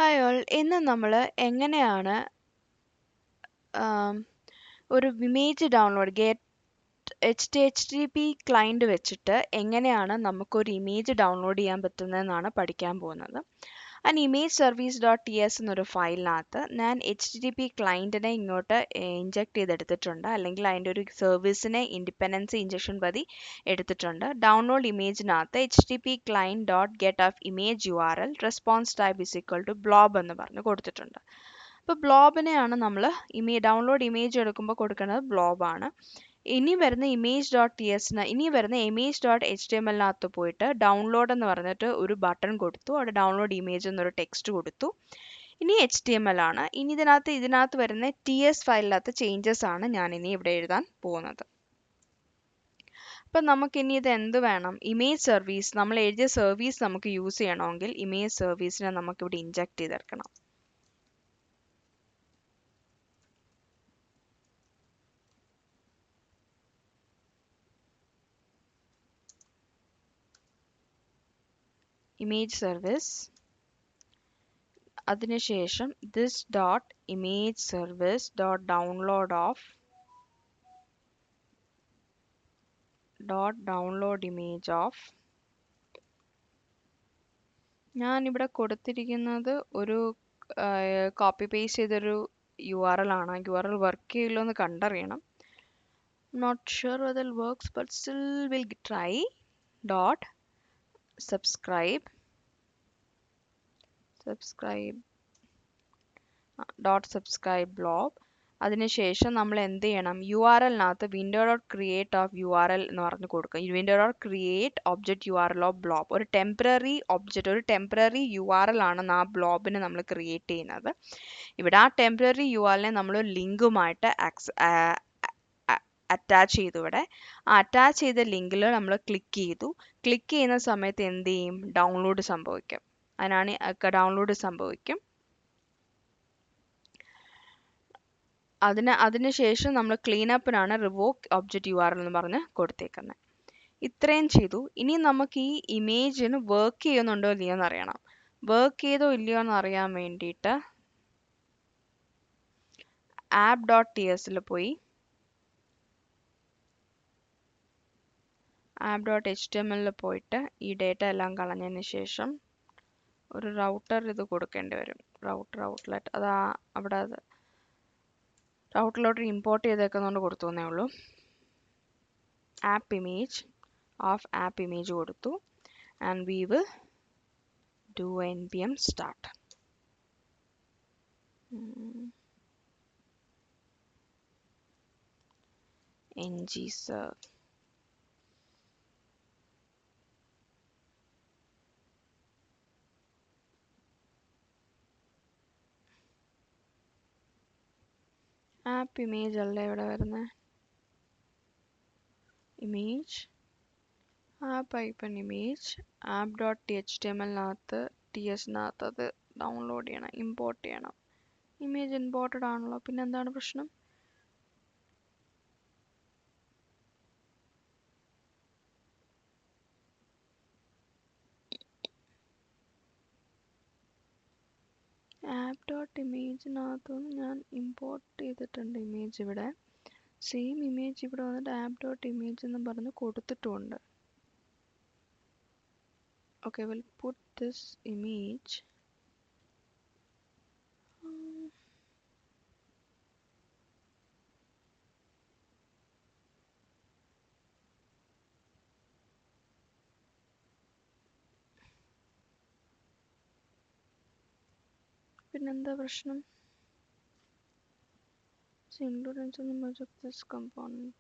Hi all, ഇന്ന് നമ്മൾ എങ്ങനെയാണ് ഒരു ഇമേജ് ഡൗൺലോഡ് HTTP ക്ലയൻറ്റ് വെച്ചിട്ട് എങ്ങനെയാണ് നമുക്കൊരു ഇമേജ് ഡൗൺലോഡ് ചെയ്യാൻ പറ്റുന്നതെന്നാണ് പഠിക്കാൻ പോകുന്നത്. ഇമേജ് സർവീസ് .ts എന്നൊരു ഫയലിനകത്ത് ഞാൻ HTTP ക്ലയൻറ്റിനെ ഇങ്ങോട്ട് ഇഞ്ചക്ട് ചെയ്തെടുത്തിട്ടുണ്ട്, അല്ലെങ്കിൽ അതിൻ്റെ ഒരു സർവീസിനെ ഇൻഡിപെൻഡൻസി ഇഞ്ചക്ഷൻ പതി എടുത്തിട്ടുണ്ട്. ഡൗൺലോഡ് ഇമേജിനകത്ത് HTTP client dot get of image URL response type is equal to blob എന്ന് പറഞ്ഞ് കൊടുത്തിട്ടുണ്ട്. അപ്പോൾ ബ്ലോബിനെയാണ് നമ്മൾ ഡൗൺലോഡ് ഇമേജ് എടുക്കുമ്പോൾ കൊടുക്കുന്നത് ബ്ലോബാണ്. ഇനി വരുന്ന ഇമേജ് ഡോട്ട് HTML പോയിട്ട് ഡൗൺലോഡ് എന്ന് പറഞ്ഞിട്ട് ഒരു ബട്ടൺ കൊടുത്തു. അവിടെ ഡൗൺലോഡ് ഇമേജ് എന്നൊരു ടെക്സ്റ്റ് കൊടുത്തു. ഇനി HTML ആണ്. ഇനി ഇതിനകത്ത് വരുന്ന TS ഫയലിനകത്ത് ചേഞ്ചസ് ആണ് ഞാൻ ഇനി ഇവിടെ എഴുതാൻ പോകുന്നത്. അപ്പം നമുക്കിനി ഇത് എന്ത് വേണം? ഇമേജ് സർവീസ്, നമ്മൾ എഴുതിയ സർവീസ് നമുക്ക് യൂസ് ചെയ്യണമെങ്കിൽ ഇമേജ് സർവീസിനെ നമുക്കിവിടെ ഇഞ്ചക്ട് ചെയ്തെടുക്കണം. ഇമേജ് സർവീസ്, അതിനുശേഷം this dot image service dot download image of, ഞാൻ ഇവിടെ കൊടുത്തിരിക്കുന്നത് ഒരു കോപ്പി പേസ്റ്റ് ചെയ്തൊരു URL ആണ്. URL വർക്ക് ചെയ്യില്ലോ എന്ന് കണ്ടറിയണം. not sure whether it works but still we'll try. dot subscribe blob. അതിനുശേഷം നമ്മൾ എന്ത് ചെയ്യണം? URL-നകത്ത് window.create of URL എന്ന് പറഞ്ഞ് കൊടുക്കുക. window.create object URL of blob. ഒരു ടെമ്പററി ഒബ്ജക്റ്റ്, ഒരു ടെമ്പററി URL ആണ് ആ ബ്ലോബിനെ നമ്മൾ ക്രിയേറ്റ് ചെയ്യുന്നത്. ഇവിടെ ആ ടെമ്പററി URL-നെ നമ്മൾ ലിങ്കുമായിട്ട് അറ്റാച്ച് ചെയ്തു. ഇവിടെ ആ അറ്റാച്ച് ചെയ്ത ലിങ്കിൽ നമ്മൾ ക്ലിക്ക് ചെയ്തു. ക്ലിക്ക് ചെയ്യുന്ന സമയത്ത് എന്ത് ചെയ്യും? ഡൗൺലോഡ് സംഭവിക്കും. ഡൗൺലോഡ് സംഭവിക്കും. അതിനുശേഷം നമ്മൾ ക്ലീനപ്പിനാണ് റിവോക്ക് ഒബ്ജക്റ്റ് URL എന്ന് പറഞ്ഞ് കൊടുത്തേക്കുന്നത്. ഇത്രയും ചെയ്തു. ഇനി നമുക്ക് ഈ ഇമേജിന് വർക്ക് ചെയ്യുന്നുണ്ടോ ഇല്ലയോ എന്ന് അറിയണം. വർക്ക് ചെയ്തോ ഇല്ലയോ എന്ന് അറിയാൻ വേണ്ടിയിട്ട് app.ts പോയി app.html പോയിട്ട് ഈ ഡേറ്റ എല്ലാം കളഞ്ഞതിന് ശേഷം ഒരു റൗട്ടർ ഇത് കൊടുക്കേണ്ടി വരും. ഔട്ട്ലെറ്റ് അതാ അവിടെ റൗട്ടറിലോട്ട് ഇമ്പോർട്ട് ചെയ്തേക്കുന്നതുകൊണ്ട് കൊടുത്തു എന്നേ ഉള്ളൂ. ആപ്പ് ഇമേജ് കൊടുത്തു. And we will do npm start. ngserve. App image അല്ല ഇവിടെ വരുന്നത്. ഇമേജ് app-image app.html-നകത്ത് TS-നകത്ത് അത് ഡൗൺലോഡ് ചെയ്യണം, ഇമ്പോർട്ട് ചെയ്യണം. ഇമേജ് ഇമ്പോർട്ടഡ് ആണല്ലോ, പിന്നെ എന്താണ് പ്രശ്നം? app.image-നകത്തും ഞാൻ ഇമ്പോർട്ട് ചെയ്തിട്ടുണ്ട് ഇമേജ്. ഇവിടെ സെയിം ഇമേജ് ഇവിടെ വന്നിട്ട് app.image എന്ന് പറഞ്ഞ് കൊടുത്തിട്ടുമുണ്ട്. Okay, we'll put this image പിന്നെന്താ പ്രശ്നം? include in the image of this component.